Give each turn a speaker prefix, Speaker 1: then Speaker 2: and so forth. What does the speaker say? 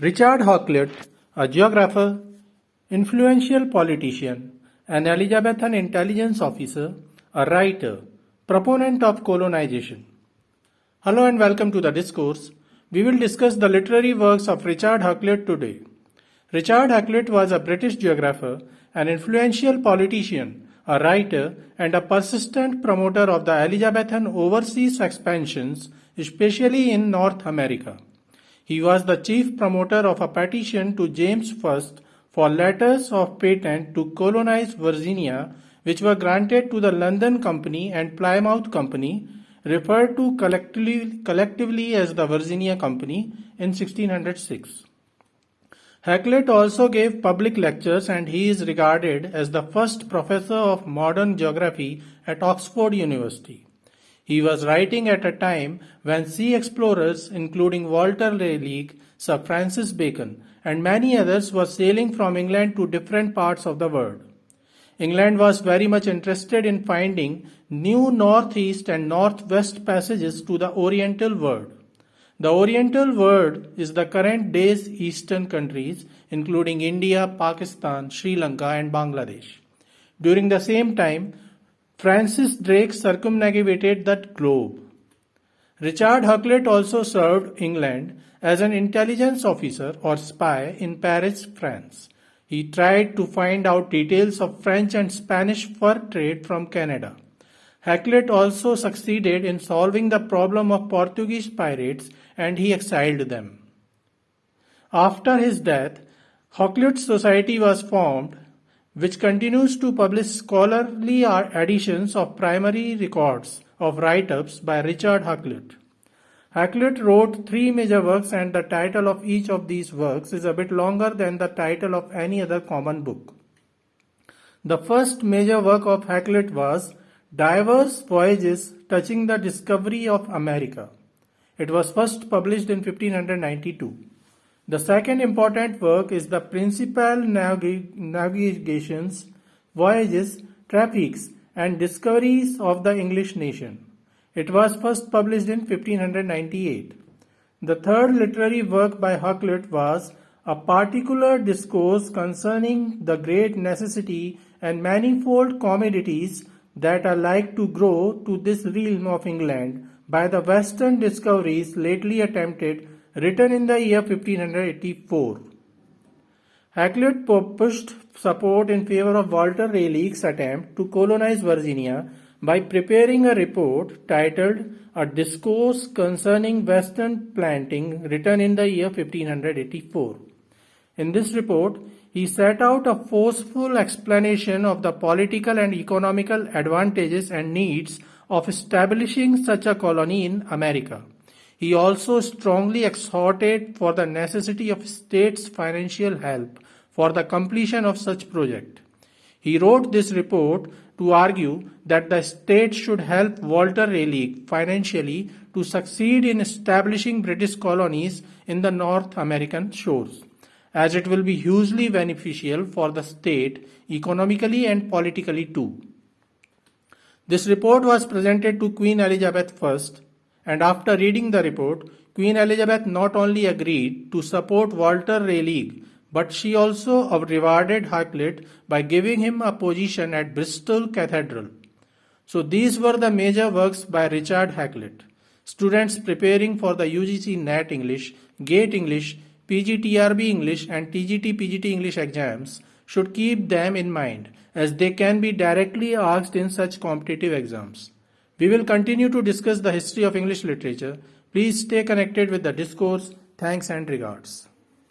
Speaker 1: Richard Hakluyt, a geographer, influential politician, an Elizabethan intelligence officer, a writer, proponent of colonization. Hello and welcome to the discourse. We will discuss the literary works of Richard Hakluyt today. Richard Hakluyt was a British geographer, an influential politician, a writer, and a persistent promoter of the Elizabethan overseas expansions, especially in North America. He was the chief promoter of a petition to James I for letters of patent to colonize Virginia, which were granted to the London Company and Plymouth Company, referred to collectively as the Virginia Company, in 1606. Hakluyt also gave public lectures, and he is regarded as the first professor of modern geography at Oxford University. He was writing at a time when sea explorers, including Walter Raleigh, Sir Francis Bacon, and many others were sailing from England to different parts of the world. England was very much interested in finding new northeast and northwest passages to the Oriental world. The Oriental world is the current day's eastern countries, including India, Pakistan, Sri Lanka, and Bangladesh. During the same time, Francis Drake circumnavigated the globe. Richard Hakluyt also served England as an intelligence officer or spy in Paris, France. He tried to find out details of French and Spanish fur trade from Canada. Hakluyt also succeeded in solving the problem of Portuguese pirates, and he exiled them. After his death, Hakluyt Society was formed, which continues to publish scholarly editions of primary records of write-ups by Richard Hakluyt. Hakluyt wrote 3 major works, and the title of each of these works is a bit longer than the title of any other common book. The first major work of Hakluyt was Divers Voyages Touching the Discovery of America. It was first published in 1592. The second important work is the Principal Navigations, Voyages, Traffics, and Discoveries of the English Nation. It was first published in 1598. The third literary work by Hakluyt was A Particular Discourse Concerning the Great Necessity and Manifold Commodities that are like to grow to this realm of England by the western discoveries lately attempted, written in the year 1584. Hakluyt pushed support in favor of Walter Raleigh's attempt to colonize Virginia by preparing a report titled A Discourse Concerning Western Planting, written in the year 1584. In this report, he set out a forceful explanation of the political and economical advantages and needs of establishing such a colony in America. He also strongly exhorted for the necessity of states' financial help for the completion of such project. He wrote this report to argue that the state should help Walter Raleigh financially to succeed in establishing British colonies in the North American shores, as it will be hugely beneficial for the state economically and politically too. This report was presented to Queen Elizabeth I, and after reading the report, Queen Elizabeth not only agreed to support Walter Raleigh, but she also rewarded Hakluyt by giving him a position at Bristol Cathedral. So these were the major works by Richard Hakluyt. Students preparing for the UGC NET English, GATE English, PGTRB English and TGT PGT English exams should keep them in mind, as they can be directly asked in such competitive exams. We will continue to discuss the history of English literature. Please stay connected with the discourse. Thanks and regards.